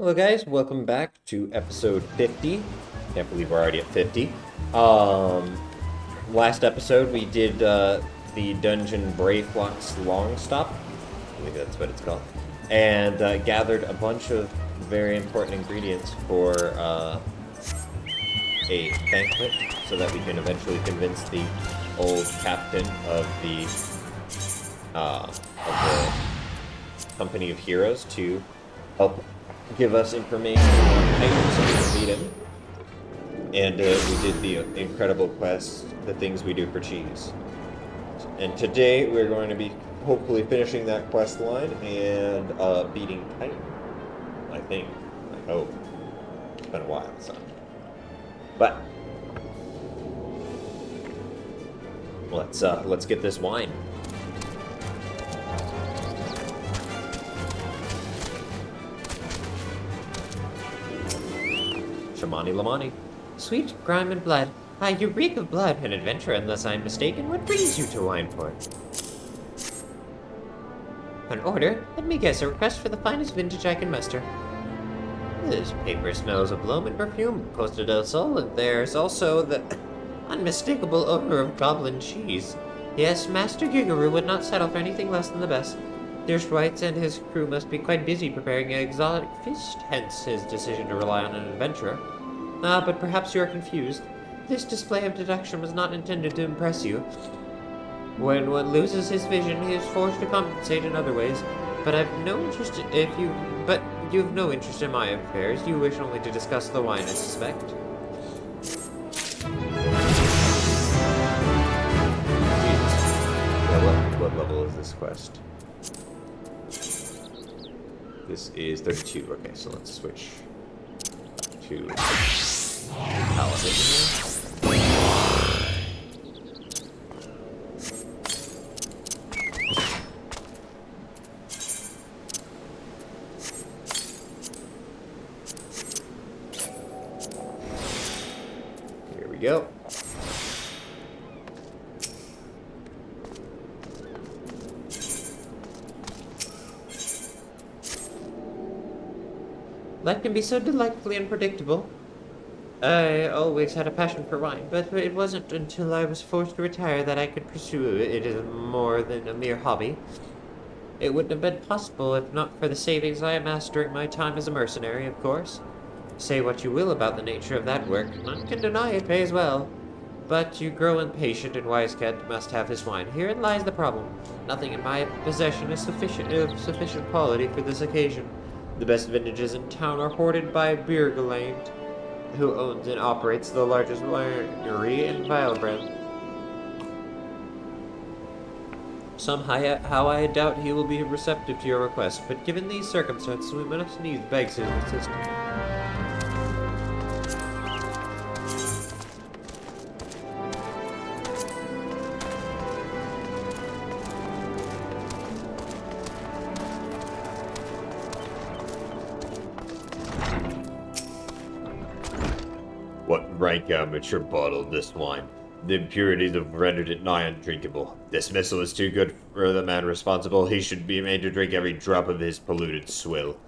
Hello guys, welcome back to episode 50. Can't believe we're already at 50. Um, Last episode we did the dungeon Brayflock's Long Stop. I think that's what it's called. And gathered a bunch of very important ingredients for a banquet so that we can eventually convince the old captain of the company of heroes to help give us information on items so we can beat him. And we did the incredible quest, the things we do for cheese. And today we're going to be hopefully finishing that quest line and beating Titan. I think. I hope. It's been a while, so. But let's get this wine. Shamani Lamani. Sweet grime and blood. You reek of blood and adventure, unless I'm mistaken. What brings you to Wineport? An order? Let me guess, a request for the finest vintage I can muster. This paper smells of loam and perfume, Costa del Sol, and there's also the unmistakable odor of goblin cheese. Yes, Master Gigaroo would not settle for anything less than the best. Dirschwitz and his crew must be quite busy preparing an exotic feast, hence his decision to rely on an adventurer. But perhaps you are confused. This display of deduction was not intended to impress you. When one loses his vision, he is forced to compensate in other ways. But you've no interest in my affairs. You wish only to discuss the wine, I suspect. Jesus. Yeah, what level is this quest? This is 32. Okay, so let's switch to Paladin here. Here we go. Life can be so delightfully unpredictable. I always had a passion for wine, but it wasn't until I was forced to retire that I could pursue it as more than a mere hobby. It wouldn't have been possible if not for the savings I amassed during my time as a mercenary, of course. Say what you will about the nature of that work, none can deny it pays well. But you grow impatient, and Wisecat must have his wine. Herein lies the problem. Nothing in my possession is sufficient quality for this occasion. The best vintages in town are hoarded by Birgeland, who owns and operates the largest winery in Vilebrand. Somehow I doubt he will be receptive to your request, but given these circumstances, we must needs beg his assistance. What rank amateur bottled this wine? The impurities have rendered it nigh undrinkable. Dismissal is too good for the man responsible. He should be made to drink every drop of his polluted swill.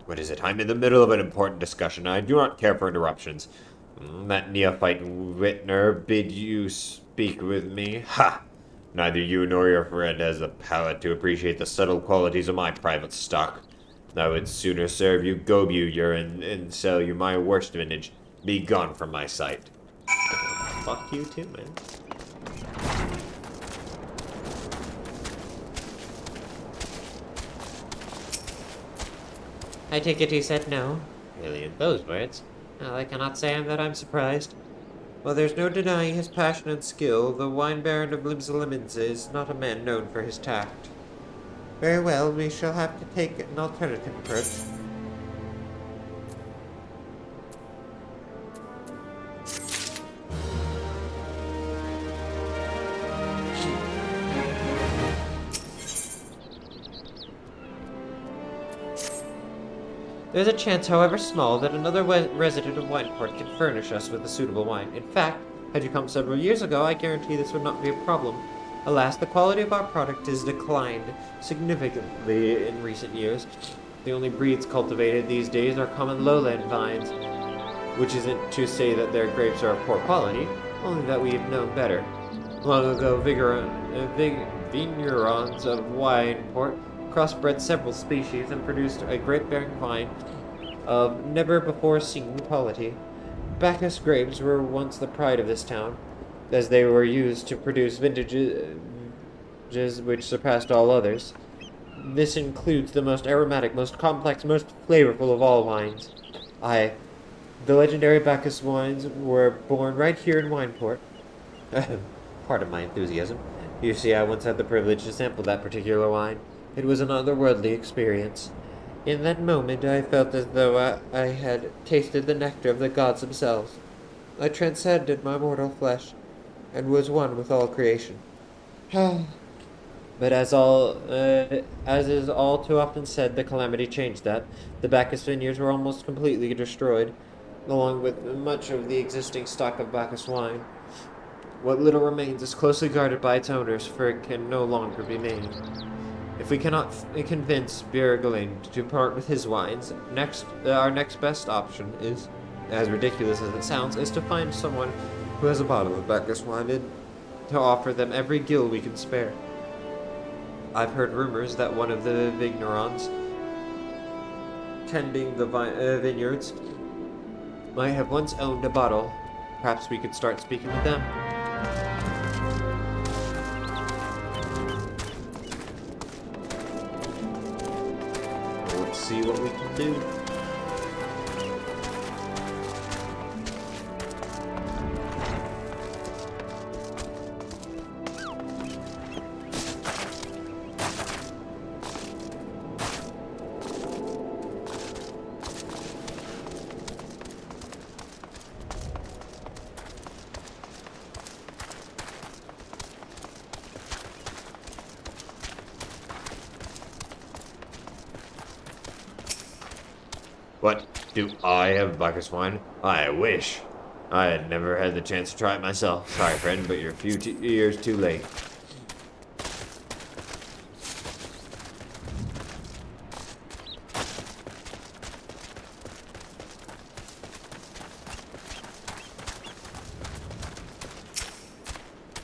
What is it? I'm in the middle of an important discussion. I do not care for interruptions. That neophyte Whitner bid you speak with me? Ha! Neither you nor your friend has the palate to appreciate the subtle qualities of my private stock. I would sooner serve you Gobu urine and sell you my worst vintage. Be gone from my sight. Fuck you too, man. I take it he said no. Really, in those words? Well, I cannot say that I'm surprised. While there's no denying his passion and skill, the wine baron of Limsalimens is not a man known for his tact. Very well, we shall have to take an alternative approach. There's a chance, however small, that another resident of Wineport can furnish us with a suitable wine. In fact, had you come several years ago, I guarantee this would not be a problem. Alas, the quality of our product has declined significantly in recent years. The only breeds cultivated these days are common lowland vines, which isn't to say that their grapes are of poor quality, only that we've known better. Long ago, vignerons of Wineport crossbred several species and produced a grape-bearing vine of never-before-seen quality. Bacchus grapes were once the pride of this town, as they were used to produce vintages which surpassed all others. This includes the most aromatic, most complex, most flavorful of all wines. Aye, the legendary Bacchus wines were born right here in Wineport. Pardon my enthusiasm. You see, I once had the privilege to sample that particular wine. It was an otherworldly experience. In that moment, I felt as though I had tasted the nectar of the gods themselves. I transcended my mortal flesh, and was one with all creation. But as is all too often said, the calamity changed that. The Bacchus vineyards were almost completely destroyed, along with much of the existing stock of Bacchus wine. What little remains is closely guarded by its owners, for it can no longer be made. If we cannot convince Birgolin to part with his wines, our next best option is, as ridiculous as it sounds, is to find someone who has a bottle of Bacchus wine and to offer them every gill we can spare. I've heard rumors that one of the vignerons tending the vineyards might have once owned a bottle. Perhaps we could start speaking with them. Let's see what we can do. What? Do I have Bacchus wine? I wish. I had never had the chance to try it myself. Sorry, friend, but you're a few years too late.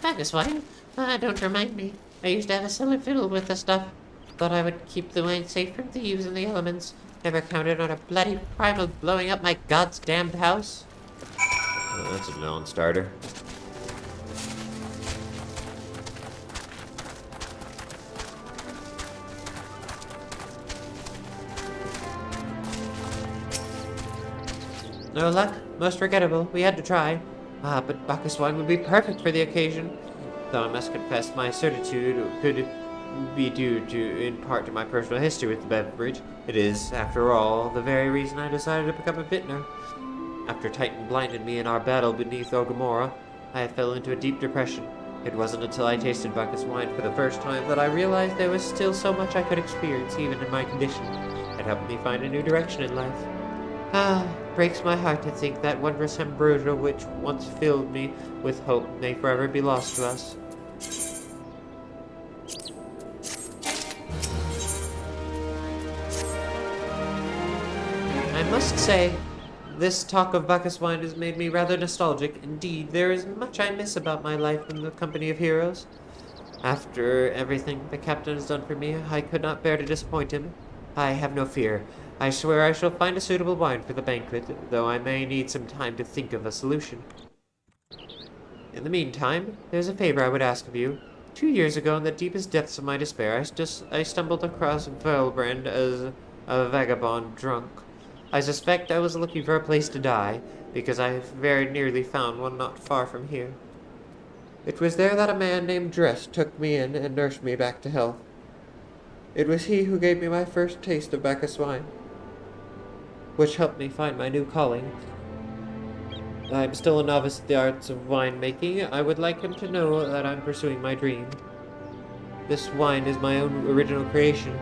Bacchus wine? Don't remind me. I used to have a cellar filled with the stuff. Thought I would keep the wine safe from thieves and the elements. Never counted on a bloody primal blowing up my god's damned house. Well, that's a non-starter. No luck? Most regrettable. We had to try. But Bacchus wine would be perfect for the occasion. Though I must confess my certitude could be due in part to my personal history with the beverage. It is, after all, the very reason I decided to become a vintner. After Titan blinded me in our battle beneath Ogomora, I fell into a deep depression. It wasn't until I tasted Bacchus wine for the first time that I realized there was still so much I could experience even in my condition. It helped me find a new direction in life. Breaks my heart to think that wondrous ambrosia which once filled me with hope may forever be lost to us. I must say, this talk of Bacchus wine has made me rather nostalgic. Indeed, there is much I miss about my life in the company of heroes. After everything the captain has done for me, I could not bear to disappoint him. I have no fear. I swear I shall find a suitable wine for the banquet, though I may need some time to think of a solution. In the meantime, there's a favor I would ask of you. 2 years ago, in the deepest depths of my despair, I stumbled across Velbrand as a vagabond drunk. I suspect I was looking for a place to die, because I very nearly found one not far from here. It was there that a man named Dress took me in and nursed me back to health. It was he who gave me my first taste of Bacchus wine, which helped me find my new calling. I am still a novice at the arts of winemaking. I would like him to know that I'm pursuing my dream. This wine is my own original creation.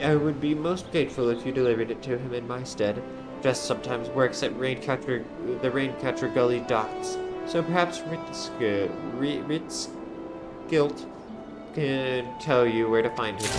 I would be most grateful if you delivered it to him in my stead. Dress sometimes works at the Raincatcher Gully docks, so perhaps Ritzgilt can tell you where to find him.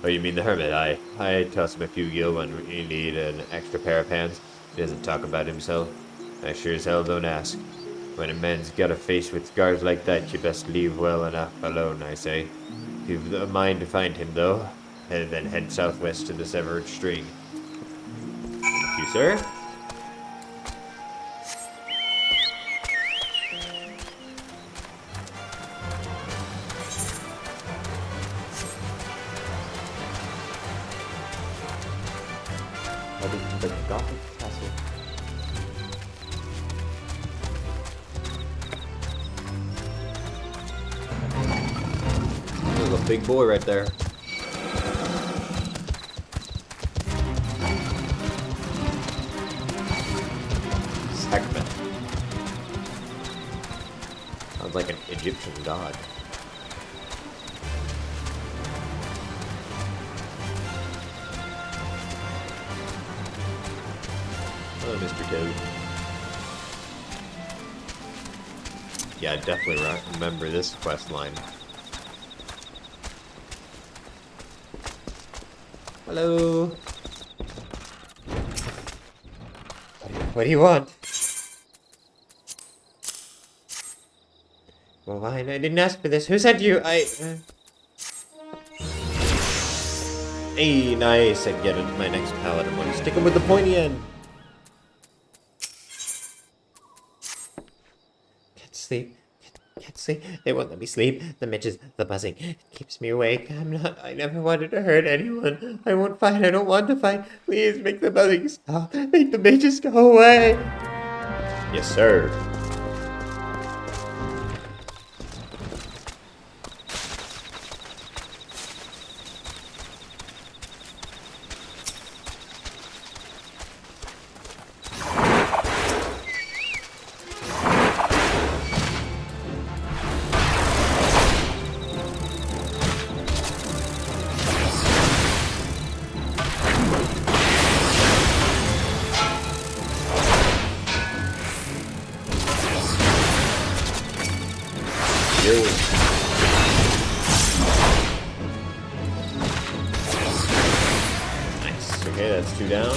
Oh, you mean the hermit? I toss him a few gil when you need an extra pair of hands. He doesn't talk about himself. I sure as hell don't ask. When a man's got a face with scars like that, you best leave well enough alone, I say. If you've a mind to find him, though, then head southwest to the severed string. Thank you, sir. The Gothic castle. There's a big boy right there. Sekhmet. Sounds like an Egyptian god. Hello, Mr. Toad. Yeah, I definitely remember this quest line. Hello. What do you want? Well, fine. I didn't ask for this. Who sent you? Hey, nice. I get it. My next pallet. I'm going to stick him with the pointy end. Can't sleep. Can't sleep. They won't let me sleep. The midges, the buzzing. It keeps me awake. I never wanted to hurt anyone. I won't fight. I don't want to fight. Please make the buzzing stop. Make the midges go away. Yes, sir. Nice. Okay, that's 2 down.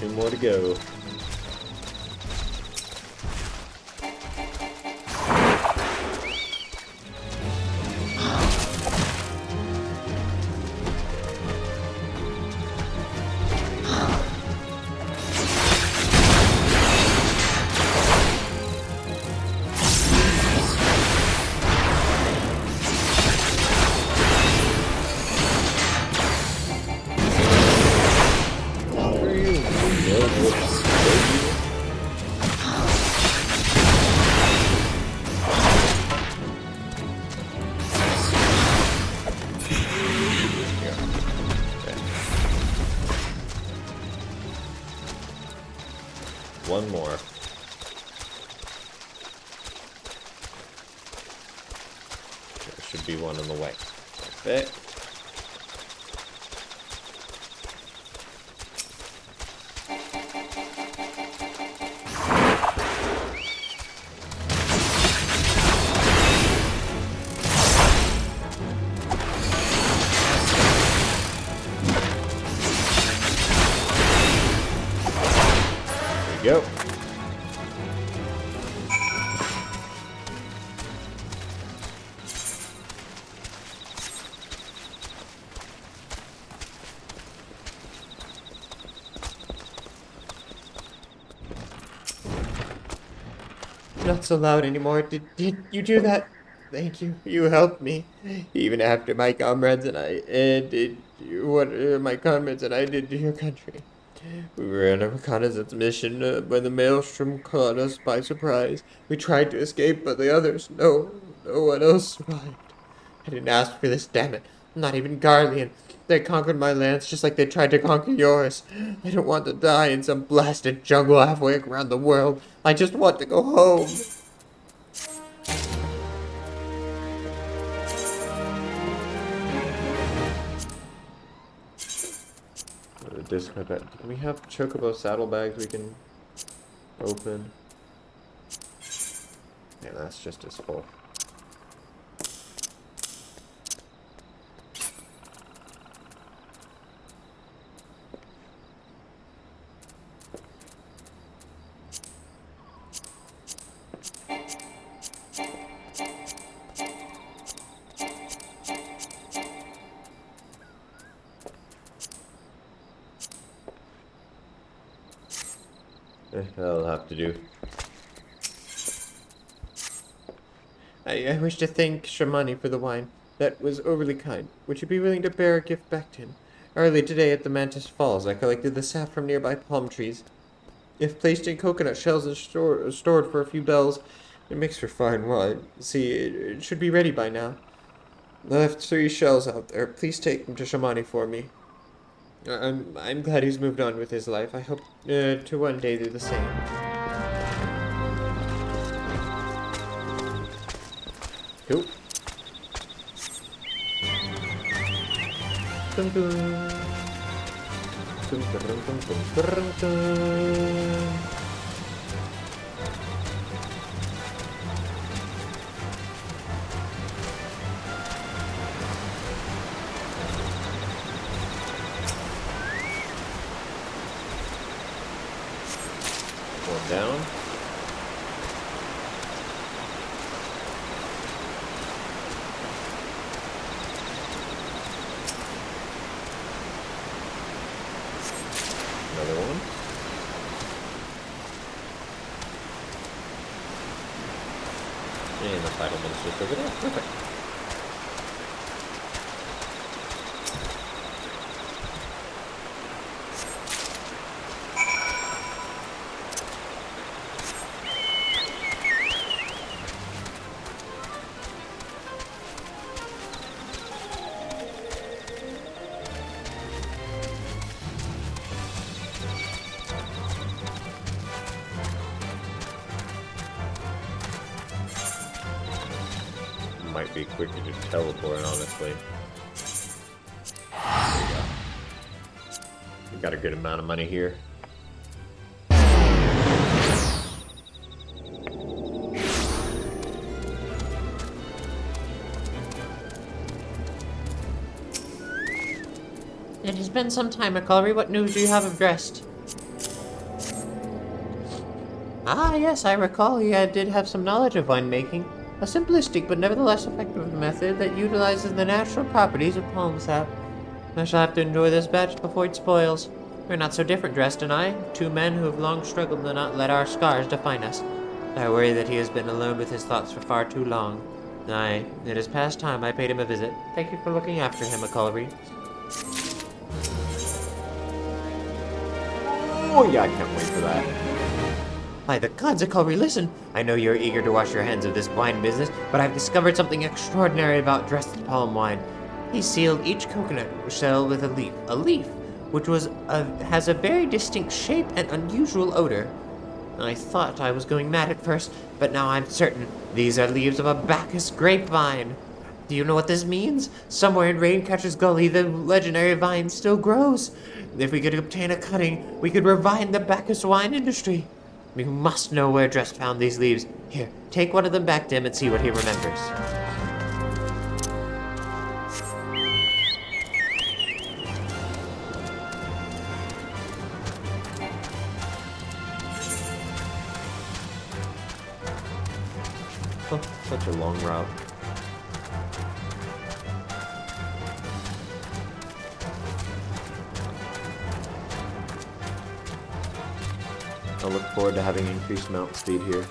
Two more to go. One more. There should be one on the way. Okay. There we go. Not so loud anymore. Did you do that? Thank you. You helped me. Even after my comrades and I did you what my comrades and I did to your country. We were on a reconnaissance mission when the maelstrom caught us by surprise. We tried to escape, but the others, no one else survived. I didn't ask for this, damn it. I'm not even Guardian. They conquered my lands just like they tried to conquer yours. I don't want to die in some blasted jungle halfway around the world. I just want to go home. Discard that. Can we have chocobo saddlebags we can open? Yeah, that's just as full. That'll have to do. I wish to thank Shamani for the wine. That was overly kind. Would you be willing to bear a gift back to him? Early today at the Mantis Falls, I collected the sap from nearby palm trees. If placed in coconut shells and stored for a few bells, it makes for fine wine. See, it should be ready by now. I left 3 shells out there. Please take them to Shamani for me. I'm glad he's moved on with his life. I hope to one day do the same. Cool. Dun dun. Dun dun dun dun dun dun. One down. Another one. And the final one's just over there. Perfect. Might be quicker to teleport, honestly. There we go. We got a good amount of money here. It has been some time, McCullery. What news do you have of Drest? Ah, yes, I recall he did have some knowledge of winemaking. A simplistic but nevertheless effective method that utilizes the natural properties of palm sap. I shall have to enjoy this batch before it spoils. We're not so different, Drest and I, 2 men who have long struggled to not let our scars define us. I worry that he has been alone with his thoughts for far too long. Aye, it is past time I paid him a visit. Thank you for looking after him, McCullery. Oh yeah, I can't wait for that. By the gods, McCullery, listen! I know you're eager to wash your hands of this wine business, but I've discovered something extraordinary about Drest's palm wine. He sealed each coconut shell with a leaf, which has a very distinct shape and unusual odor. I thought I was going mad at first, but now I'm certain these are leaves of a Bacchus grapevine. Do you know what this means? Somewhere in Raincatcher's Gully, the legendary vine still grows. If we could obtain a cutting, we could revive the Bacchus wine industry. You must know where Drest found these leaves. Here, take one of them back to him and see what he remembers. Oh, such a long route. I look forward to having increased mount speed here.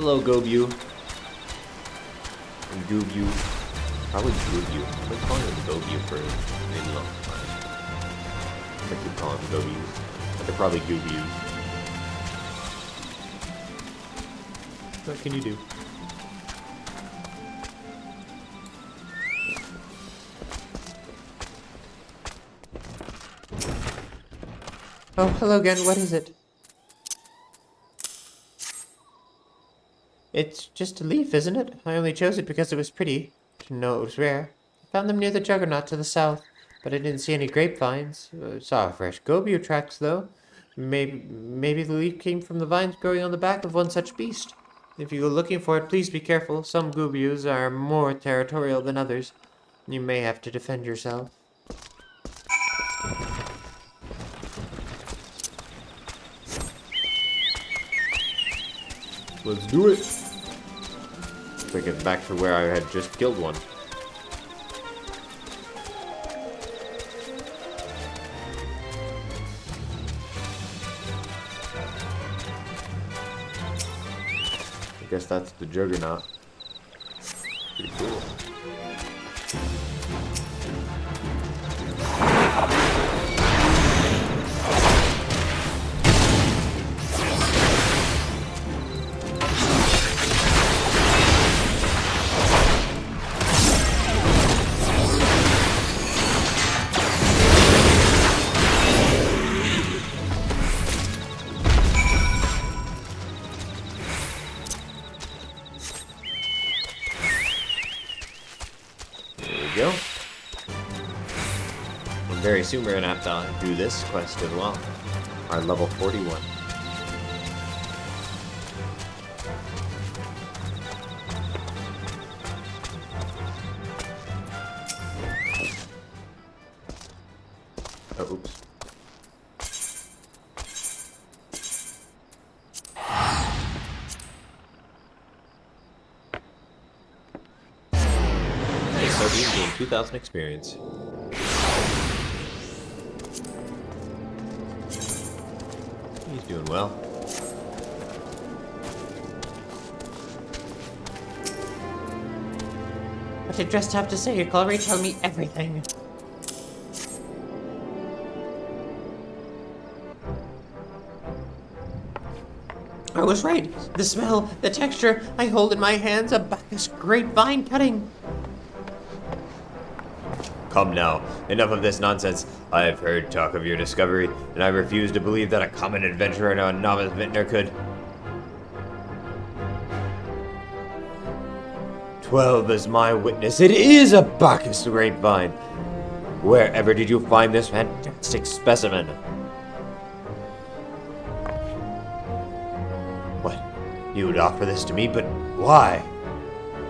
Hello, Gobu. And Goobu. Probably Goobu. I've been calling him Gobu for a really long time. I keep calling him Gobus. But they're probably Goobus. What can you do? Oh, hello again. What is it? It's just a leaf, isn't it? I only chose it because it was pretty. Didn't know it was rare. I found them near the Juggernaut to the south, but I didn't see any grapevines. Saw fresh Gobiu tracks, though. Maybe the leaf came from the vines growing on the back of one such beast. If you go looking for it, please be careful. Some Gobius are more territorial than others. You may have to defend yourself. Let's do it. So I get back to where I had just killed one. I guess that's the Juggernaut. Pretty cool. Go. And very soon we're gonna have to do this quest as well. Our level 41. Oh, oops. So we gained 2,000 experience. He's doing well. What did Dressed have to say? Colry, tell me everything. I was right. The smell, the texture. I hold in my hands a Bacchus grapevine cutting. Come now, enough of this nonsense. I have heard talk of your discovery, and I refuse to believe that a common adventurer and a novice vintner could. 12 is my witness. It is a Bacchus grapevine. Wherever did you find this fantastic specimen? What? You would offer this to me, but why?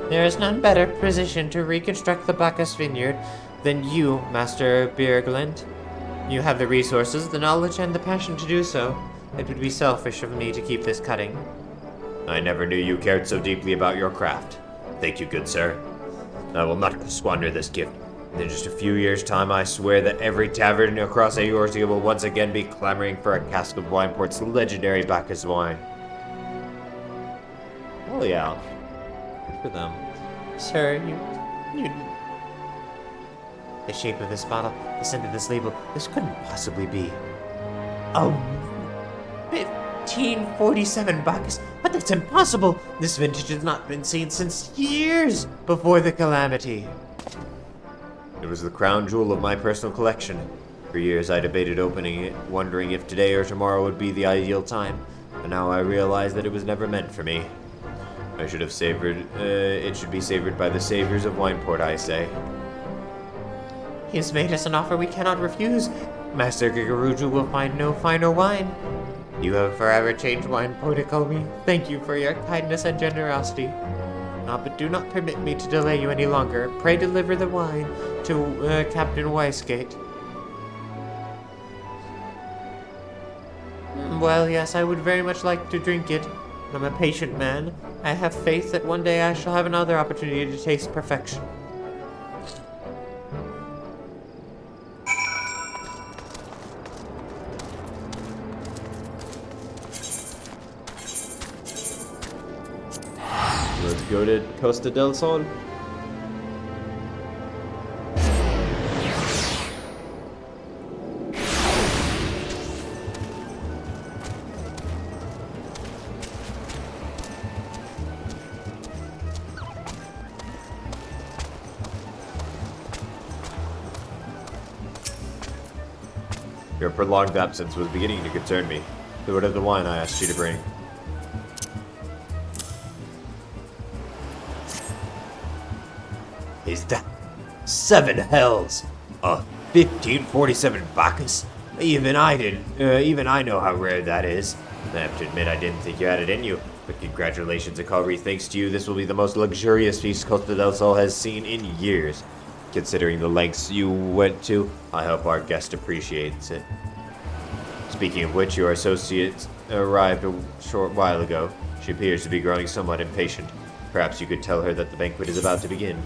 There is none better positioned to reconstruct the Bacchus vineyard than you, Master Bjerglund. You have the resources, the knowledge, and the passion to do so. It would be selfish of me to keep this cutting. I never knew you cared so deeply about your craft. Thank you, good sir. I will not squander this gift. In just a few years' time, I swear that every tavern across Eorzea will once again be clamoring for a cask of Wineport's legendary Bacchus wine. Oh yeah. Good for them. Sir, you... The shape of this bottle, the scent of this label, this couldn't possibly be. Oh, 1547 Bacchus, but that's impossible! This vintage has not been seen since years before the calamity. It was the crown jewel of my personal collection. For years I debated opening it, wondering if today or tomorrow would be the ideal time, but now I realize that it was never meant for me. I should have savored, it should be savored by the saviors of Wineport, I say. He has made us an offer we cannot refuse. Master Gigaruju will find no finer wine. You have forever changed Wineport, Komi. Thank you for your kindness and generosity. But do not permit me to delay you any longer. Pray deliver the wine to Captain Weisgate. Well, yes, I would very much like to drink it. I'm a patient man. I have faith that one day I shall have another opportunity to taste perfection. go to Costa del Sol? Your prolonged absence was beginning to concern me. So what of the wine I asked you to bring? Is that 7 hells? A 1547 Bacchus? Even I know how rare that is. I have to admit I didn't think you had it in you. But congratulations, Akari. Thanks to you, this will be the most luxurious feast Costa del Sol has seen in years. Considering the lengths you went to, I hope our guest appreciates it. Speaking of which, your associate arrived a short while ago. She appears to be growing somewhat impatient. Perhaps you could tell her that the banquet is about to begin.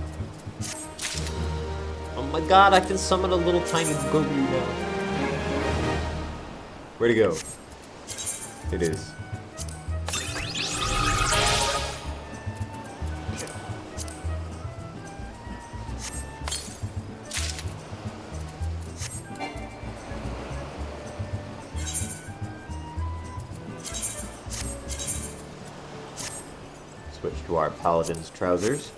Oh my god, I can summon a little tiny Gogu now. Where'd he go? It is. Switch to our paladin's trousers.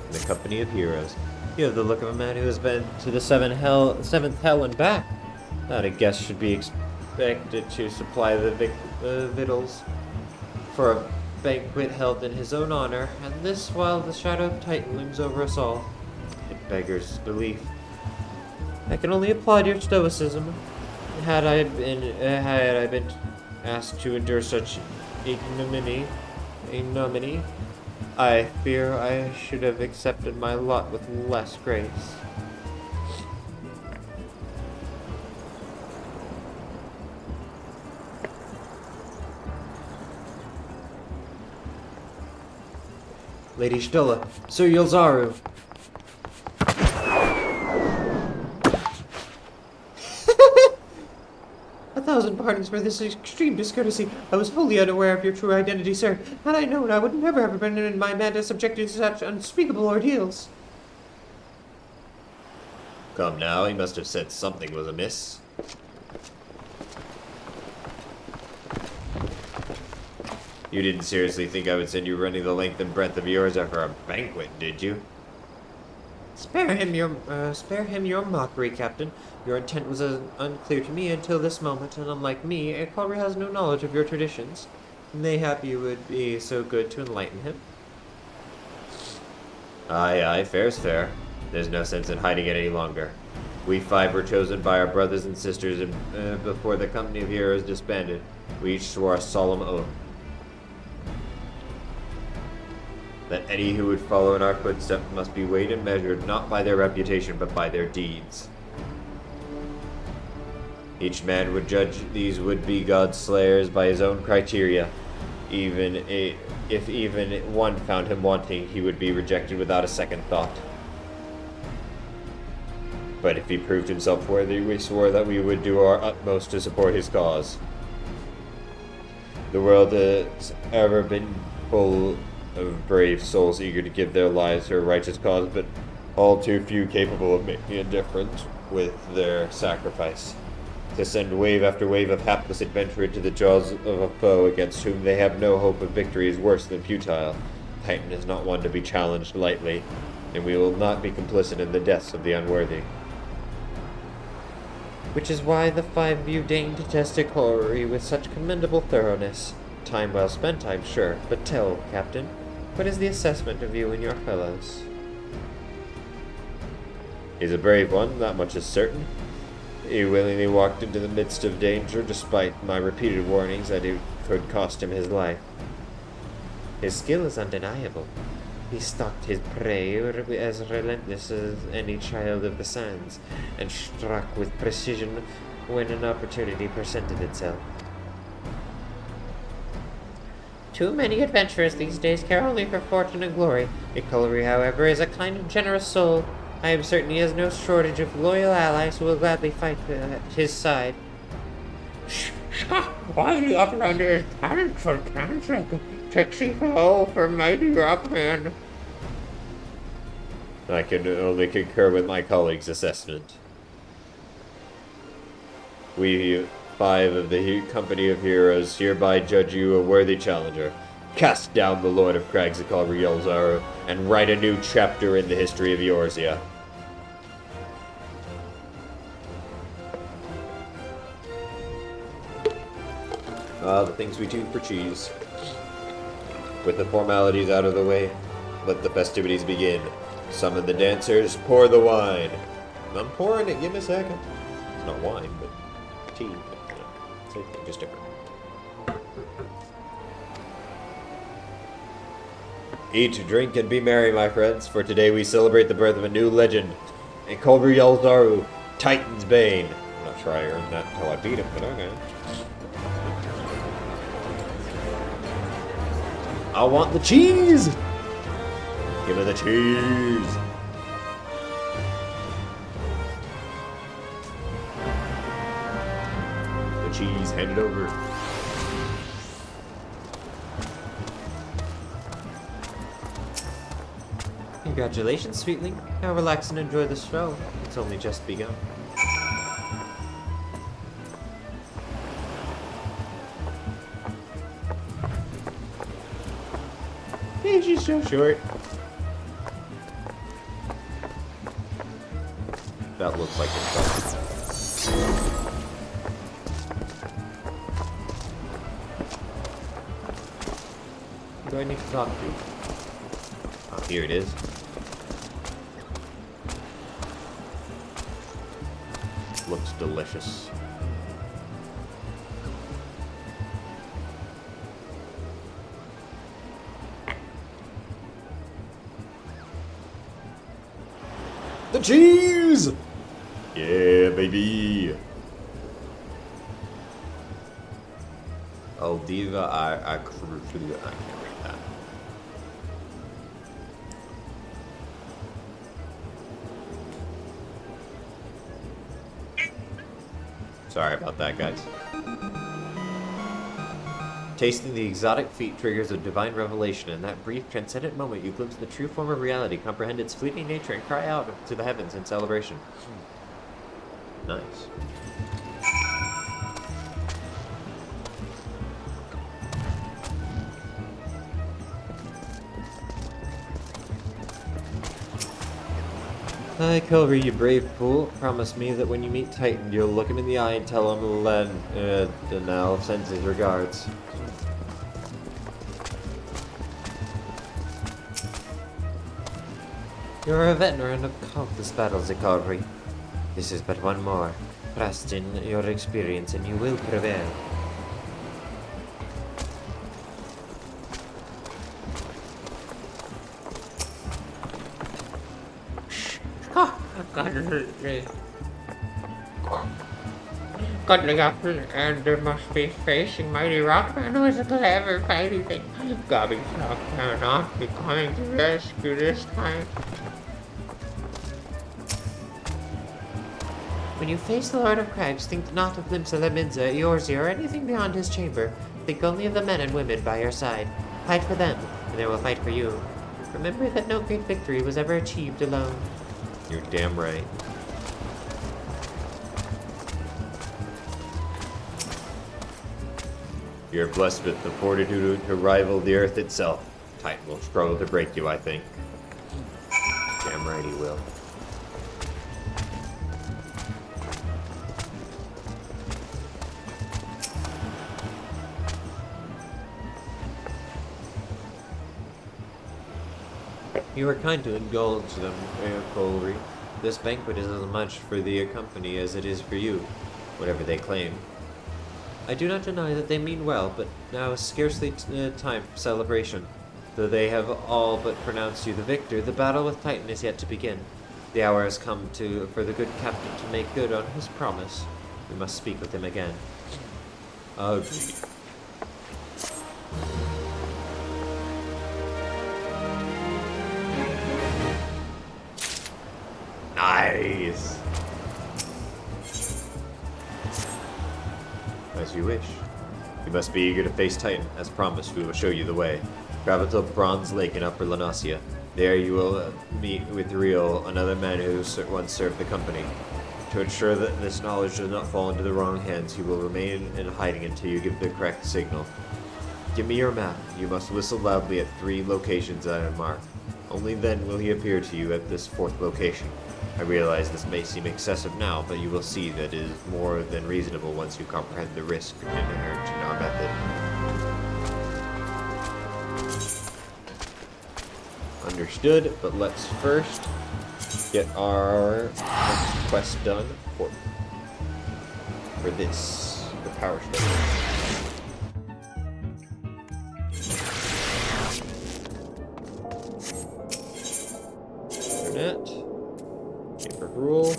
In the company of heroes. You have the look of a man who has been to the seventh hell and back. Not a guest should be expected to supply the victuals for a banquet held in his own honor, and this while the shadow of Titan looms over us all. It beggars belief. I can only applaud your stoicism. Had I been asked to endure such ignominy, I fear I should have accepted my lot with less grace. Lady Stella, Sir Yelzaru. A thousand pardons for this extreme discourtesy. I was wholly unaware of your true identity, sir. Had I known, I would never have been in my madness subjected to such unspeakable ordeals. Come now, he must have said something was amiss. You didn't seriously think I would send you running the length and breadth of yours after a banquet, did you? Spare him your mockery, Captain. Your intent was unclear to me until this moment, and unlike me, Akari has no knowledge of your traditions. Mayhap you would be so good to enlighten him. Aye, fair's fair. There's no sense in hiding it any longer. We 5 were chosen by our brothers and sisters before the company of heroes disbanded. We each swore a solemn oath that any who would follow in our footsteps must be weighed and measured not by their reputation but by their deeds. Each man would judge these would-be god-slayers by his own criteria. If even one found him wanting, he would be rejected without a second thought. But if he proved himself worthy, we swore that we would do our utmost to support his cause. The world has ever been full of brave souls eager to give their lives to a righteous cause, but all too few capable of making a difference with their sacrifice. To send wave after wave of hapless adventurer into the jaws of a foe against whom they have no hope of victory is worse than futile. Titan is not one to be challenged lightly, and we will not be complicit in the deaths of the unworthy. Which is why the 5 of you deigned to test Akari with such commendable thoroughness. Time well spent, I'm sure, but tell, Captain, what is the assessment of you and your fellows? He's a brave one, that much is certain. He willingly walked into the midst of danger despite my repeated warnings that it could cost him his life. His skill is undeniable. He stalked his prey as relentless as any child of the sands, and struck with precision when an opportunity presented itself. Too many adventurers these days care only for fortune and glory. Akari, however, is a kind and generous soul. I am certain he has no shortage of loyal allies who will gladly fight at his side. Shh! Why the Uplander is panicked for chance like a tricksy foe for mighty Rockman. I can only concur with my colleague's assessment. We 5 of the company of heroes hereby judge you a worthy challenger. Cast down the Lord of Crags and Yelzar, and write a new chapter in the history of Eorzea. The things we do for cheese. With the formalities out of the way, let the festivities begin. Summon the dancers, pour the wine. I'm pouring it, give me a second. It's not wine, but tea. Same thing, just different. Eat, drink, and be merry, my friends, for today we celebrate the birth of a new legend. And Kolbri Yalzaru, Titan's Bane. I'm not sure I earned that until I beat him, but okay. I want the cheese! Give me the cheese! The cheese, hand it over. Congratulations, sweetling. Now relax and enjoy the show. It's only just begun. Page is so short. That looks like it's Who do I need to talk to? Oh, here it is. Looks delicious. The cheese! Yeah, baby! Oh, Diva, I can't read that. Sorry about that, guys. Tasting the exotic feat triggers a divine revelation. In that brief, transcendent moment, you glimpse the true form of reality, comprehend its fleeting nature, and cry out to the heavens in celebration. Nice. Hi, Kilby, you brave fool. Promise me that when you meet Titan, you'll look him in the eye and tell him Denal sends his regards. You're a veteran of countless battles, Icarri. This is but one more. Trust in your experience and you will prevail. Cuddling up and there must be facing mighty Rockman who is a clever fighting thing. Gobbyshawk cannot be coming to rescue this time. When you face the Lord of Crags, think not of Limsa Leminza, Eorzea, or anything beyond his chamber. Think only of the men and women by your side. Fight for them, and they will fight for you. Remember that no great victory was ever achieved alone. You're damn right. You're blessed with the fortitude to rival the earth itself. Titan will struggle to break you, I think. Damn right he will. You are kind to indulge them, Colry. This banquet is as much for the company as it is for you, whatever they claim. I do not deny that they mean well, but now is scarcely time for celebration. Though they have all but pronounced you the victor, the battle with Titan is yet to begin. The hour has come for the good captain to make good on his promise. We must speak with him again. Agreed. Nice. As you wish. You must be eager to face Titan. As promised, we will show you the way. Travel to Bronze Lake in Upper Lanasia. There you will meet with Rio, another man who once served the company. To ensure that this knowledge does not fall into the wrong hands, he will remain in hiding until you give the correct signal. Give me your map. You must whistle loudly at 3 locations I have marked. Only then will he appear to you at this 4th location. I realize this may seem excessive now, but you will see that it is more than reasonable once you comprehend the risk inherent in our method. Understood, but let's first get our next quest done for this, the power station. Internet. Paper rule.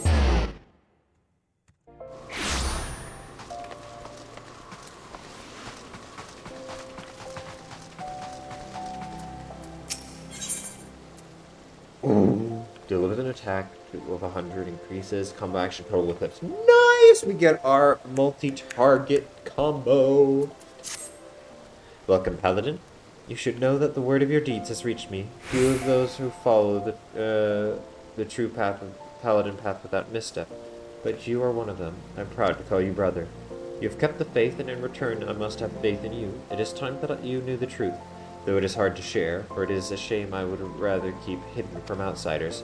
Delivers an attack of 100, increases combo action total eclipse. Nice! We get our multi-target combo. Welcome, Paladin. You should know that the word of your deeds has reached me. Few of those who follow the true path of Paladin path without misstep. But you are one of them. I'm proud to call you brother. You have kept the faith, and in return I must have faith in you. It is time that you knew the truth, though it is hard to share, for it is a shame I would rather keep hidden from outsiders.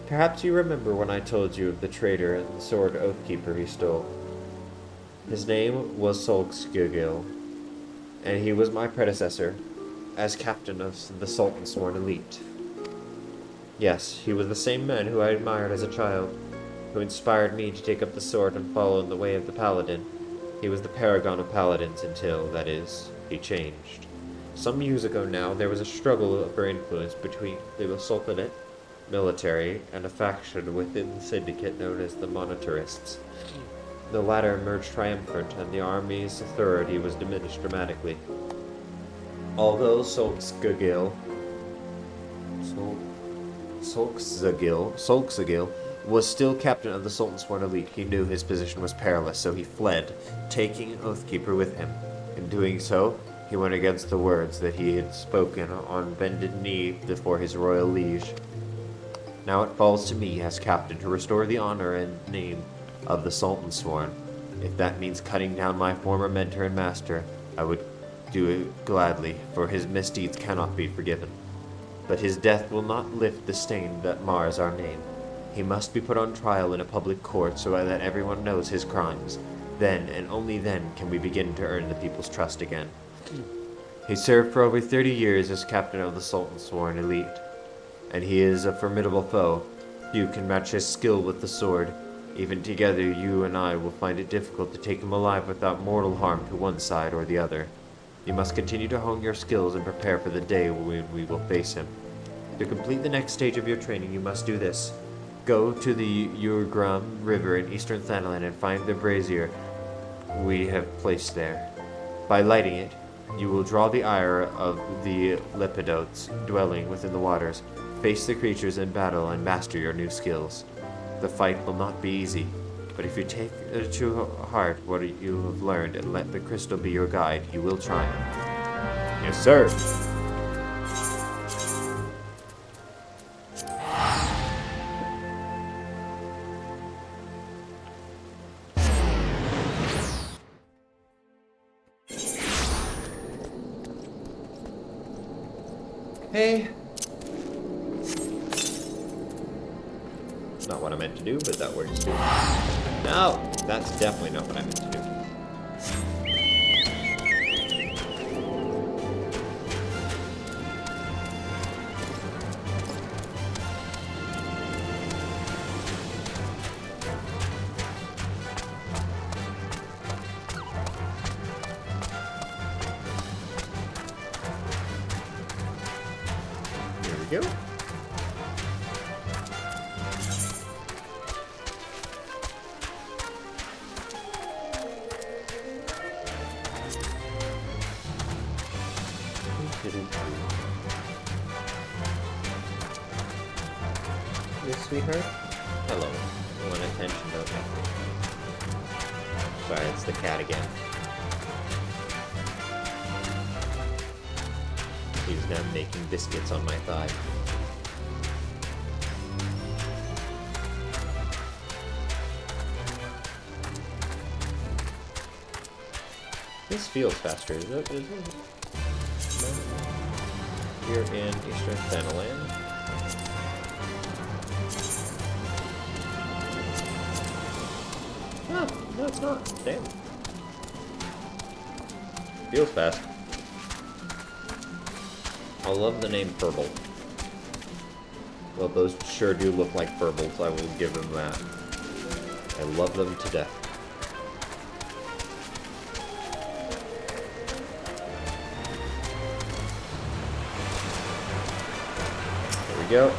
Perhaps you remember when I told you of the traitor and the sword Oathkeeper he stole. His name was Solskjugil, and he was my predecessor as captain of the Sultan Sworn Elite. Yes, he was the same man who I admired as a child, who inspired me to take up the sword and follow in the way of the Paladin. He was the paragon of paladins until, that is, he changed. Some years ago now, there was a struggle for influence between the Sultanate, military, and a faction within the syndicate known as the Monetarists. The latter emerged triumphant, and the army's authority was diminished dramatically. Although Solskjugil was still captain of the Sultan Sworn Elite, he knew his position was perilous, so he fled, taking Oathkeeper with him. In doing so, he went against the words that he had spoken on bended knee before his royal liege. Now it falls to me, as captain, to restore the honor and name of the Sultan Sworn. If that means cutting down my former mentor and master, I would do it gladly, for his misdeeds cannot be forgiven. But his death will not lift the stain that mars our name. He must be put on trial in a public court so that everyone knows his crimes. Then, and only then, can we begin to earn the people's trust again. He served for over 30 years as captain of the Sultan Sworn Elite, and he is a formidable foe. Few can match his skill with the sword. Even together, you and I will find it difficult to take him alive without mortal harm to one side or the other. You must continue to hone your skills and prepare for the day when we will face him. To complete the next stage of your training, you must do this. Go to the Urgram River in eastern Thanalan and find the brazier we have placed there. By lighting it, you will draw the ire of the Lepidotes dwelling within the waters. Face the creatures in battle and master your new skills. The fight will not be easy, but if you take to heart what you have learned and let the crystal be your guide, you will triumph. Yes, sir. Hey. Not what I meant to do, but that works too. No, that's definitely not what I meant to do. Here we go. Yes, sweetheart? Hello. You want attention, don't you? Sorry, it's the cat again. He's now making biscuits on my thigh. This feels faster, is it? Here in Eastern Thanalan. Oh, no, it's not. Damn. Feels fast. I love the name Purple. Well, those sure do look like purples, I will give them that. I love them to death. There we go.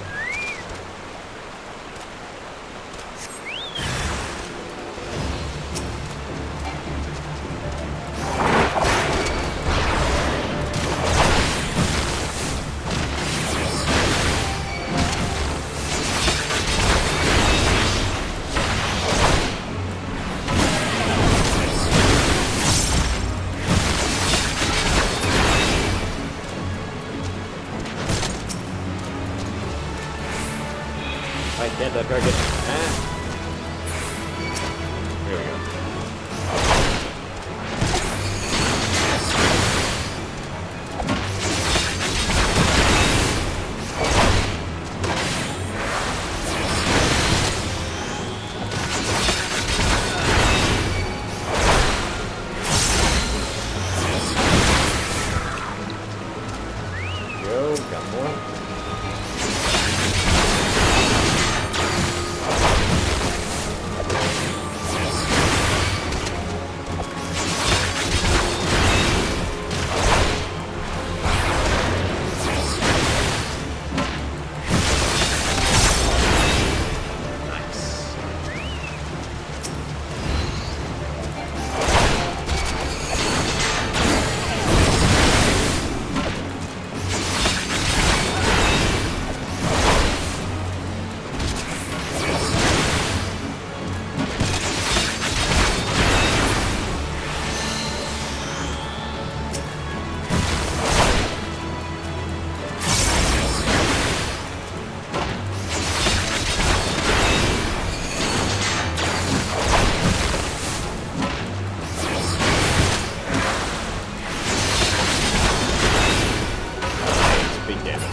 I can't target. Ah. Here we go. Go, got more.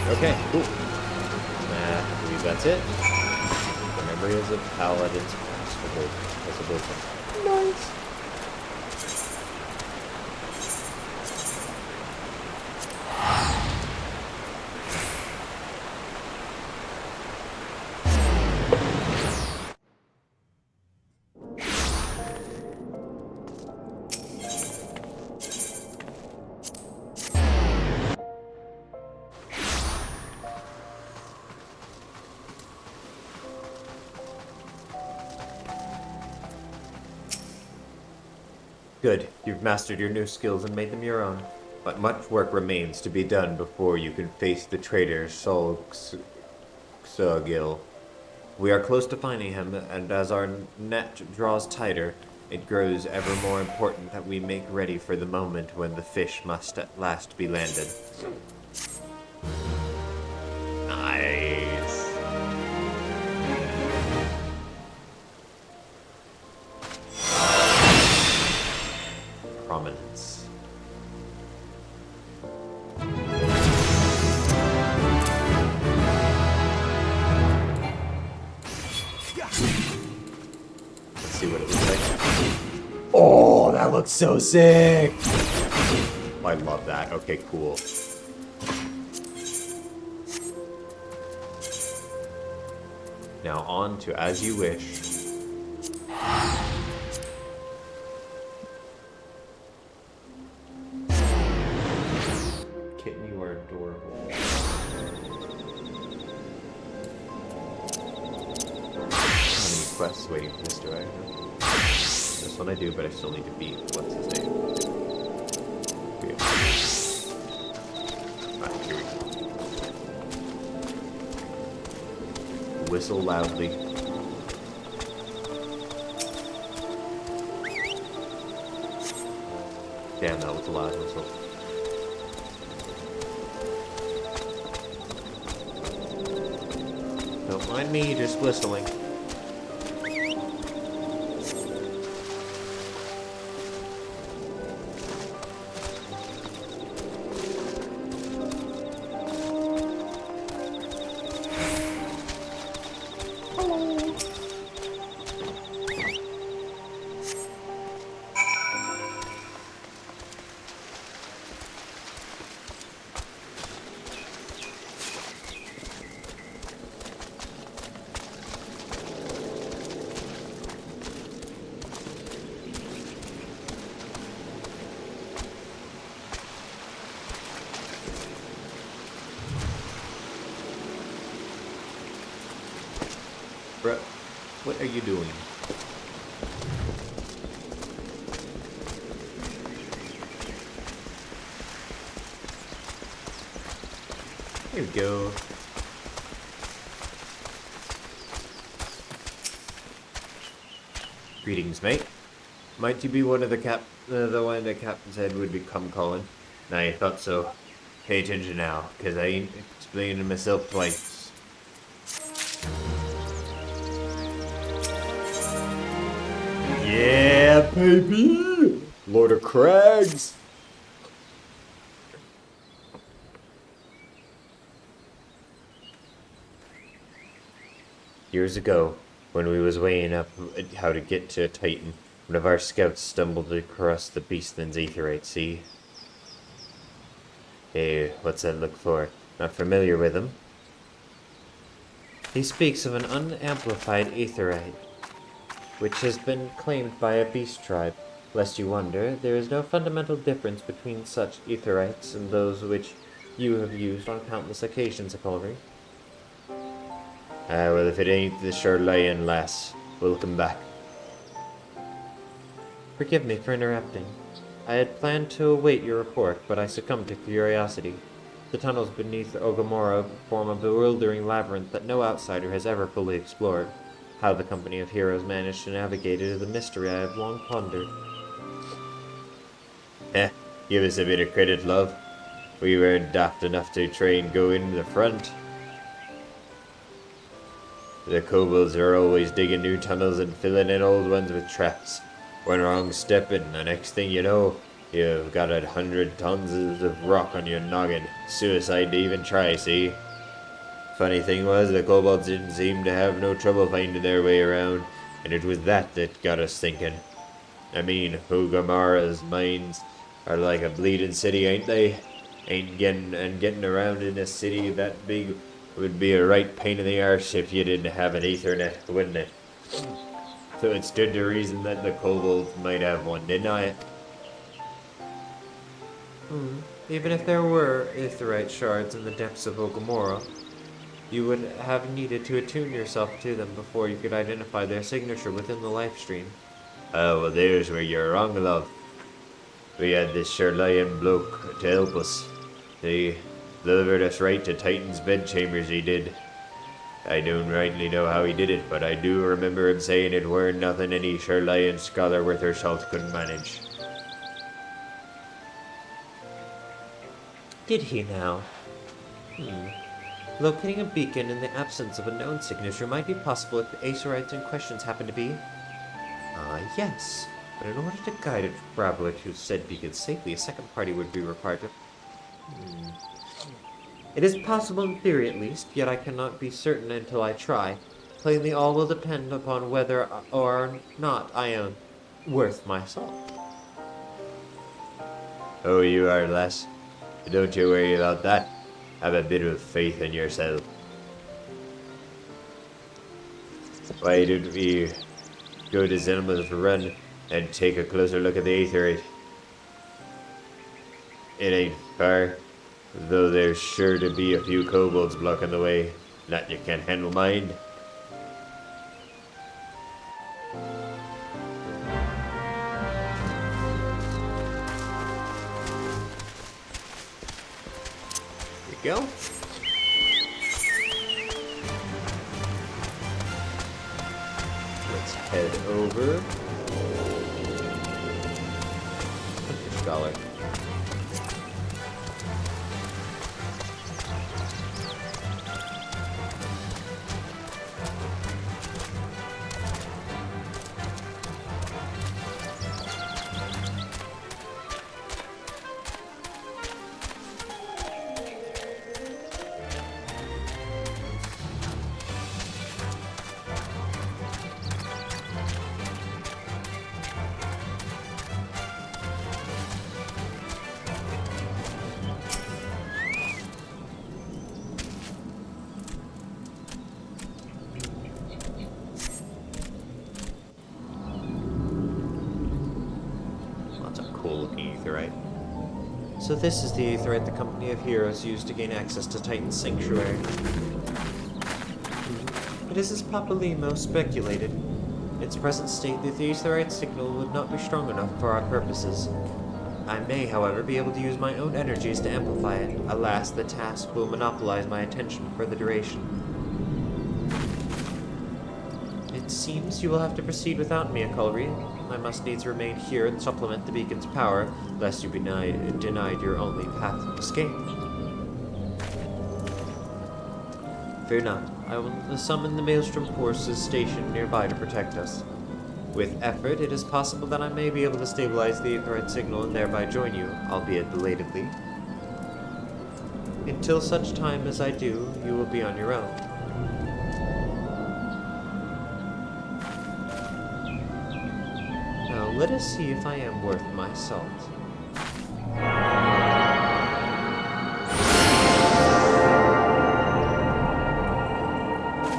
Okay, cool. I believe that's it. The memory is a paladin's possible. Nice. Good. You've mastered your new skills and made them your own. But much work remains to be done before you can face the traitor Solxugil. We are close to finding him, and as our net draws tighter, it grows ever more important that we make ready for the moment when the fish must at last be landed. Nice. Prominence. Let's see what it looks like. Oh, that looks so sick! I love that. Okay, cool. Now on to As You Wish. Kitten, you are adorable. How many quests waiting for this do I have? This one I do, but I still need to beat what's his name. Alright, here we go. Whistle loudly. Damn, that was a loud whistle. Don't mind me just whistling. Bruh, what are you doing? Here we go. Greetings, mate. Might you be one of the one the captain said would become calling? I thought so. Pay attention now, cause I ain't explaining myself twice. Yeah, baby! Lord of Crags! Years ago, when we was weighing up how to get to Titan, one of our scouts stumbled across the beastman's aetherite, see? Hey, what's that look for? Not familiar with him? He speaks of an unamplified aetherite, which has been claimed by a beast tribe. Lest you wonder, there is no fundamental difference between such aetherites and those which you have used on countless occasions, Apollary. Well, if it ain't the Charlayan lass, welcome back. Forgive me for interrupting. I had planned to await your report, but I succumbed to curiosity. The tunnels beneath Ogomora form a bewildering labyrinth that no outsider has ever fully explored. How the company of heroes managed to navigate it is a mystery I have long pondered. Give us a bit of credit, love. We weren't daft enough to try and go in the front. The kobolds are always digging new tunnels and filling in old ones with traps. One wrong step and the next thing you know, you've got 100 tons of rock on your noggin. Suicide to even try, see? Funny thing was, the kobolds didn't seem to have no trouble finding their way around, and it was that got us thinking. I mean, Hugamaра's mines are like a bleeding city, ain't they? Getting around in a city that big would be a right pain in the arse if you didn't have an Ethernet, wouldn't it? So it stood to reason that the kobolds might have one, didn't I? Even if there were aetherite shards in the depths of Ogomora, you would have needed to attune yourself to them before you could identify their signature within the life stream. Oh, well, there's where you're wrong, love. We had this Charlayan bloke to help us. He delivered us right to Titan's bedchambers, he did. I don't rightly know how he did it, but I do remember him saying it weren't nothing any Charlayan scholar worth her salt couldn't manage. Did he now? Locating a beacon in the absence of a known signature might be possible if the aetherites in questions happen to be... yes. But in order to guide a traveler to said beacon safely, a second party would be required to... It is possible in theory at least, yet I cannot be certain until I try. Plainly all will depend upon whether or not I am worth my salt. Oh, you are, lass. Don't you worry about that. Have a bit of faith in yourself. Why don't we go to Zelma's Run and take a closer look at the aetherite? It ain't far, though there's sure to be a few kobolds blocking the way. That you can't handle, mind. Here we go. Let's head over. Scholar. So this is the aetherite the Company of Heroes used to gain access to Titan's sanctuary. But as is Papalimo speculated, in its present state, the aetherite signal would not be strong enough for our purposes. I may, however, be able to use my own energies to amplify it. Alas, the task will monopolize my attention for the duration. It seems you will have to proceed without me, Akulri. I must needs remain here and supplement the beacon's power, lest you be denied your only path of escape. Fear not, I will summon the Maelstrom forces stationed nearby to protect us. With effort, it is possible that I may be able to stabilize the aetherite signal and thereby join you, albeit belatedly. Until such time as I do, you will be on your own. Now, let us see if I am worth my salt.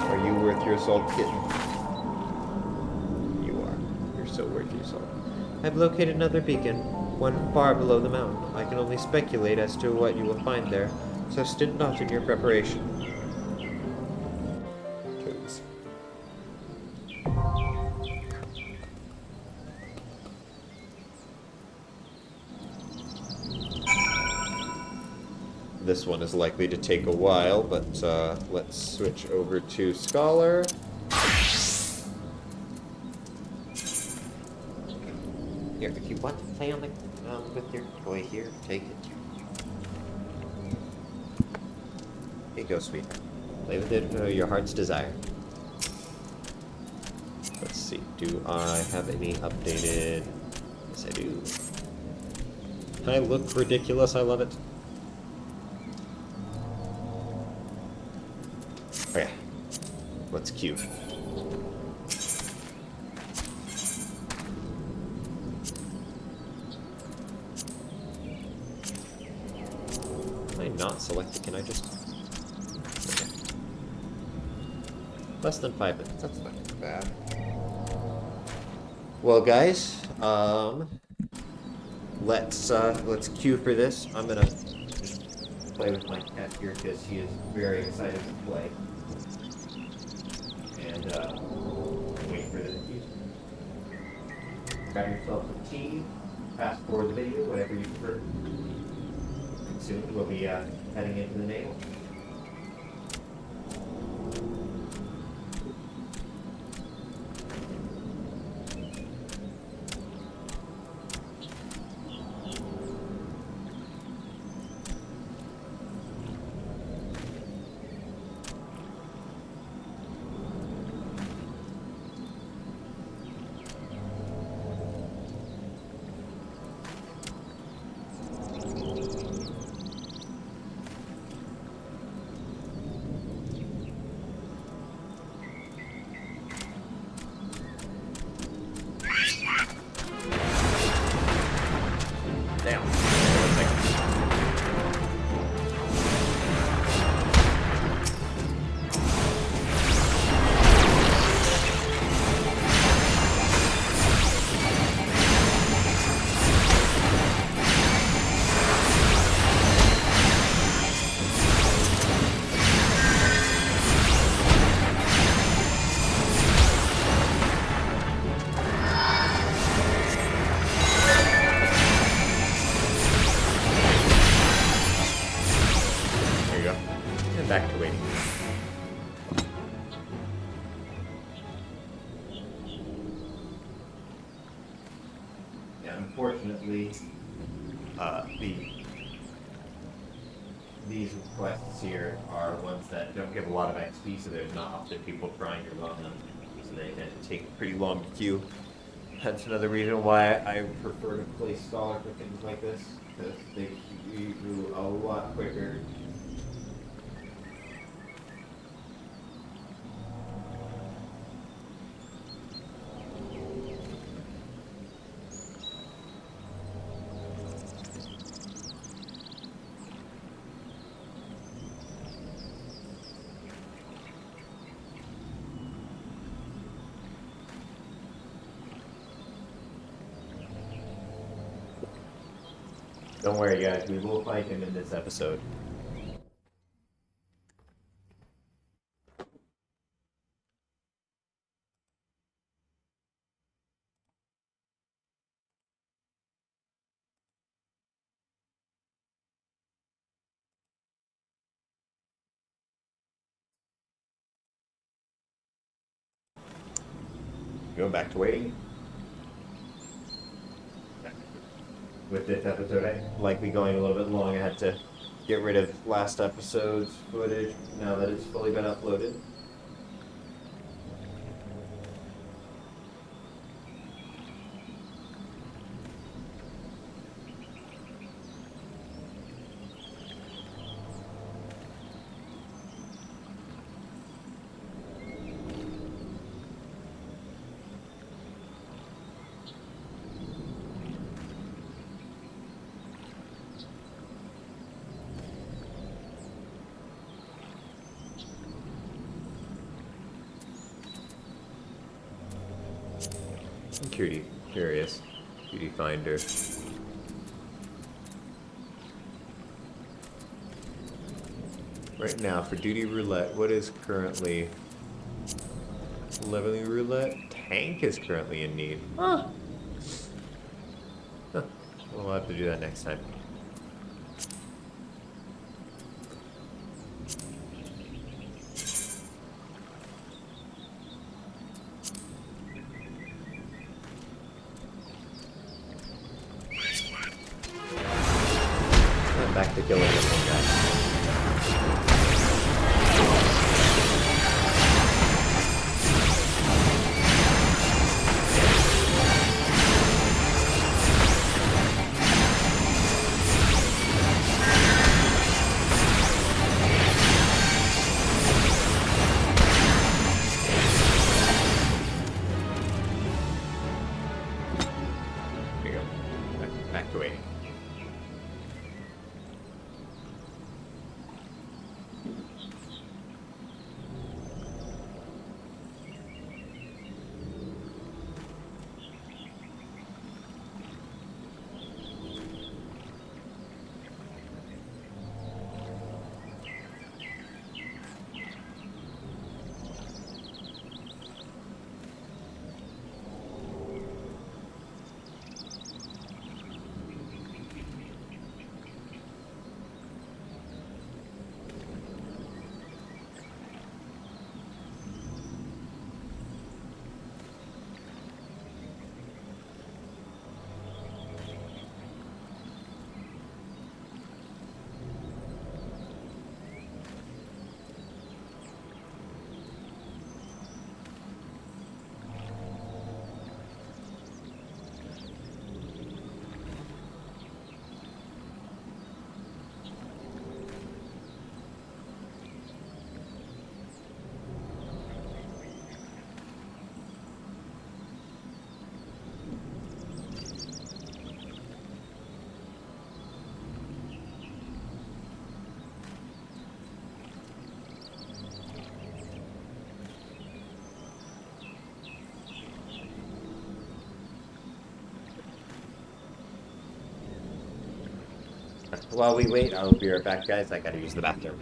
Are you worth your salt, kitten? You are. You're so worth your salt. I've located another beacon, one far below the mountain. I can only speculate as to what you will find there, so stint not in your preparation. Toads. This one is likely to take a while, but let's switch over to Scholar. Here, if you want to play on the with your toy here, take it. Here you go, sweet. Play with it your heart's desire. Let's see. Do I have any updated? Yes, I do. I look ridiculous. I love it. Oh yeah. Let's queue. Am I not selected? Can I just? Okay. Less than 5 minutes. That's not too bad. Well, guys, let's queue for this. I'm gonna just play with my cat here because he is very excited to play. And wait for the music. Grab yourself some tea. Fast forward the video, whatever you prefer. Soon we'll be heading into the naval. Damn. There you go. And back to waiting. Yeah, unfortunately, these quests here are ones that don't give a lot of XP, so there's not often people trying to run them, so they tend to take a pretty long to queue. That's another reason why I prefer to play Scholar for things like this, because they queue through a lot quicker. Don't worry, guys. We will fight him in this episode. Going back to waiting. With this episode, I likely going a little bit long. I had to get rid of last episode's footage now that it's fully been uploaded. Cutie, curious. Cutie finder. Right now, for duty roulette, what is currently leveling roulette? Tank is currently in need. Huh. We'll have to do that next time. Back to killing this one guy. There you go. Back to waiting. While we wait, I'll be right back, guys. I gotta use the bathroom.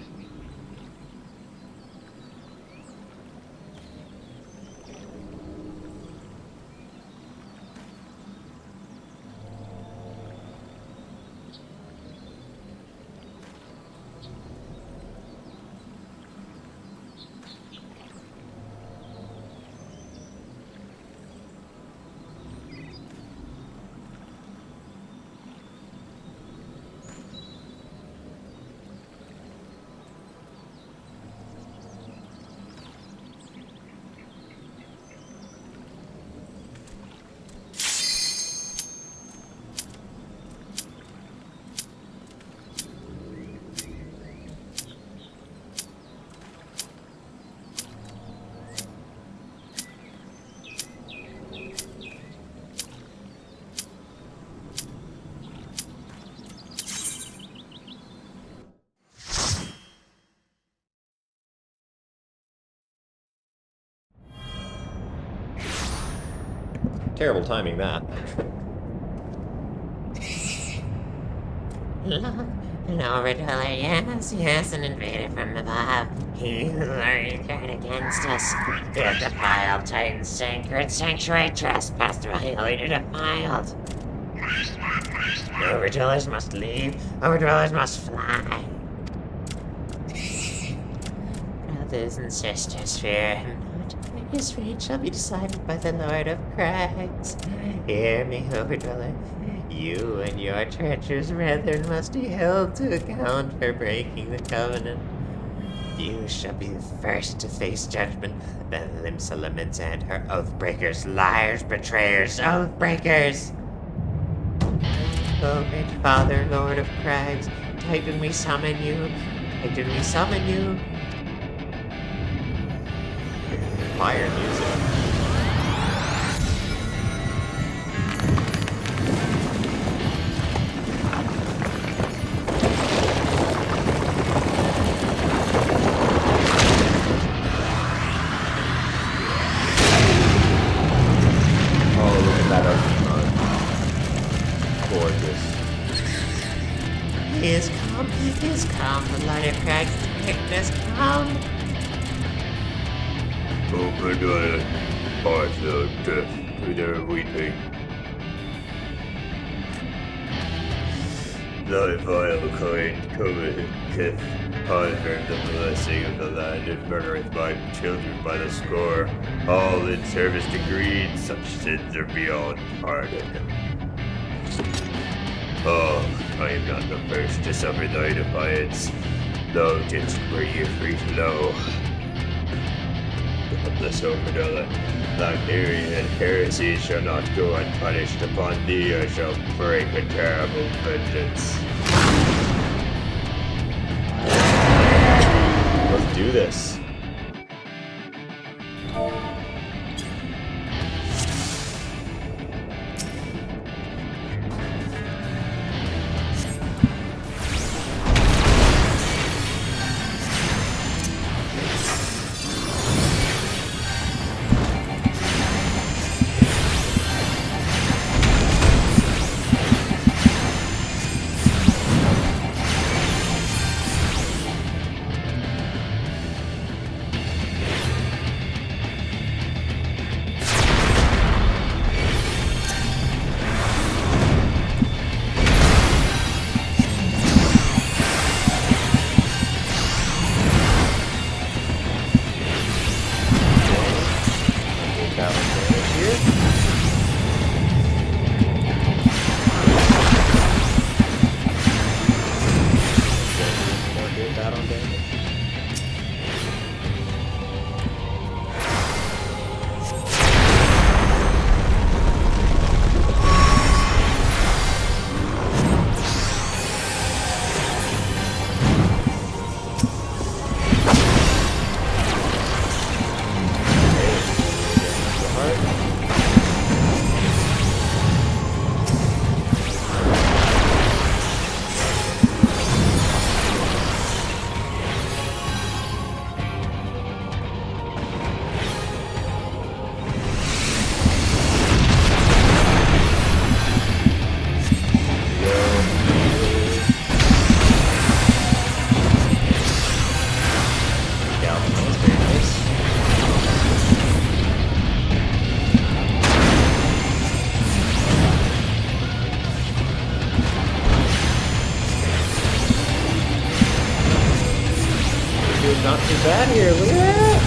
Terrible timing, that. Look, an overdweller, yes, an invader from above. He who lured against us. He has defiled Titan's sacred sanctuary, trespassed through highly defiled. Overdwellers must leave, overdwellers must fly. Brothers and sisters, fear him not. His fate shall be decided by the Lord of Crags. Hear me, overdweller. You and your treacherous brethren must be held to account for breaking the covenant. You shall be the first to face judgment, then Limsa and her oathbreakers, liars, betrayers, oathbreakers! Oh, great Father, Lord of Crags, Titan, we summon you. Titan, we summon you. Fire music. Oh, look at that Archon. Gorgeous. He is come, the Lord of Crags, Titan has come. Overdweller, partial death to their weeping. Thy vile kind cometh ponder the blessing of the land and murdereth my children by the score. All in service to greed, such sins are beyond pardon. Oh, I am not the first to suffer thy defiance. Thou didst bring your feet low. Godless Overdweller, thy myriad heresies shall not go unpunished. Upon thee I shall break a terrible vengeance. Let's do this. Not too bad here, look at that!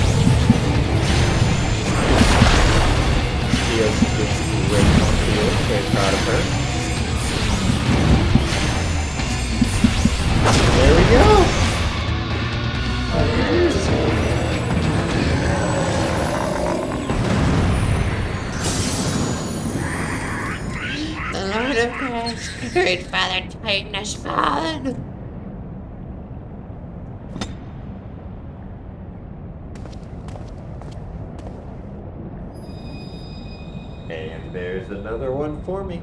Theo's just great on field, very proud of her. There we go! The Lord of Crags, great Father Titan has fallen. And there's another one for me.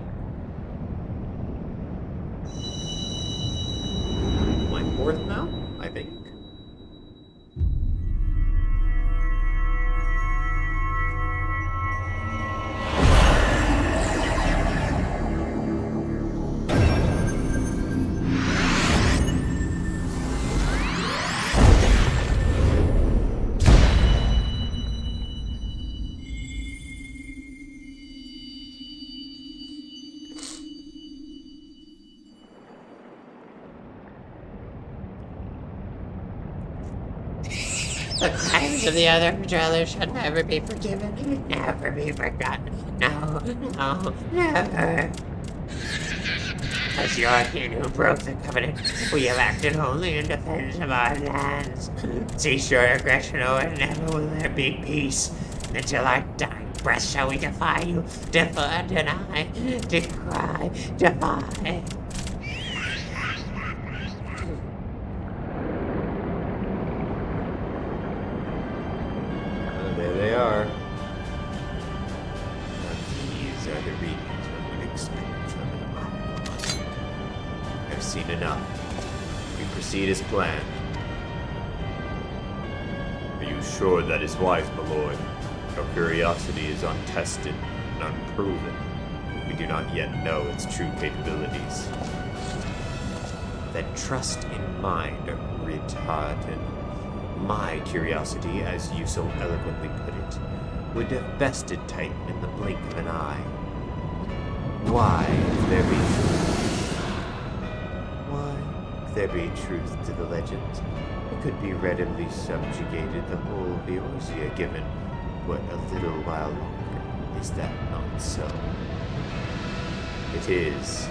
My fourth now, I think. The crimes of the other dwellers shall never be forgiven, never be forgotten. No, no, never. As your king who broke the covenant, we have acted only in defense of our lands. Cease your aggression, or never will there be peace. Until our dying breath shall we defy you, deny, decry, defy. There they are. These are the readings one would expect from an. I've seen enough. We proceed as planned. Are you sure that is wise, my lord? Our curiosity is untested and unproven. We do not yet know its true capabilities. Then trust in mine, retarded. My curiosity, as you so eloquently put it, would have bested Titan in the blink of an eye. Why, if there be truth to the legends, it could be readily subjugated the whole of Eorzea given but a little while longer. Is that not so? It is.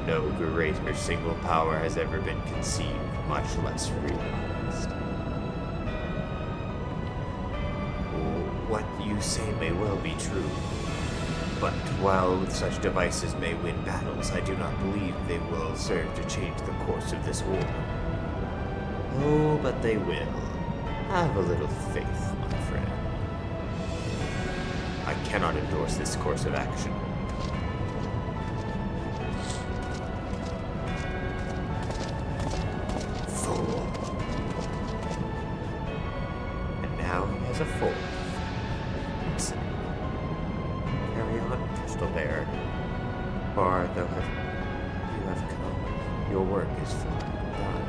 No greater single power has ever been conceived, much less realized. What you say may well be true, but while such devices may win battles, I do not believe they will serve to change the course of this war. Oh, but they will. Have a little faith, my friend. I cannot endorse this course of action. Fool. And now he has a fourth. Carry on, Crystal Bear. Far though you have come, your work is far done.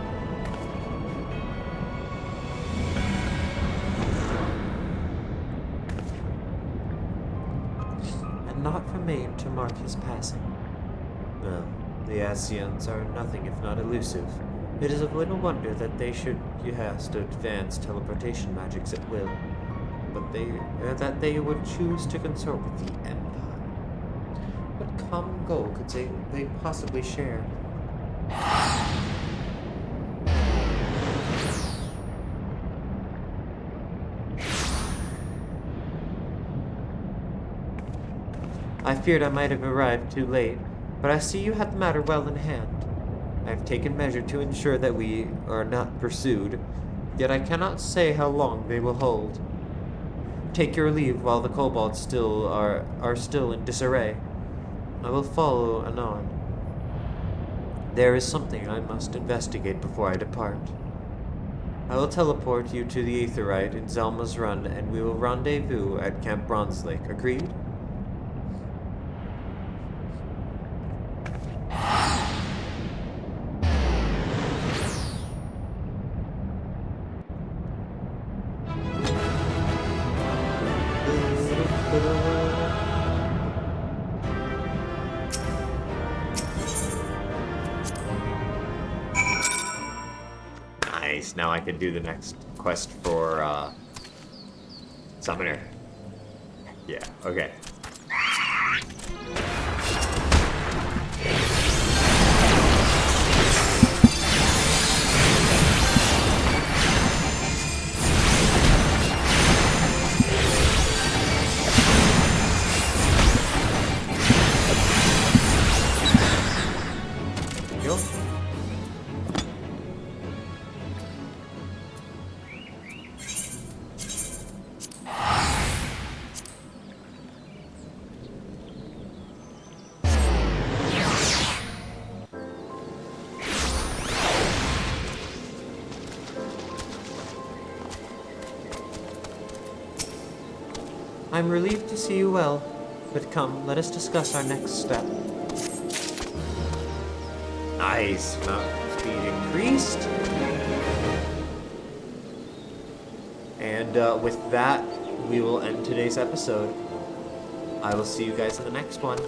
And not remain to mark his passing. Well, the Ascians are nothing if not elusive. It is of little wonder that they should cast advanced teleportation magics at will, but that they would choose to consort with the Empire. What common goal could they possibly share? I feared I might have arrived too late, but I see you have the matter well in hand. I have taken measure to ensure that we are not pursued, yet I cannot say how long they will hold. Take your leave while the kobolds are still in disarray. I will follow anon. There is something I must investigate before I depart. I will teleport you to the Aetheryte in Zelma's Run, and we will rendezvous at Camp Bronze Lake. Agreed? Nice, now I can do the next quest for, Summoner. Yeah, okay. Go. I'm relieved to see you well, but come, let us discuss our next step. Nice, speed increased. And with that, we will end today's episode. I will see you guys in the next one.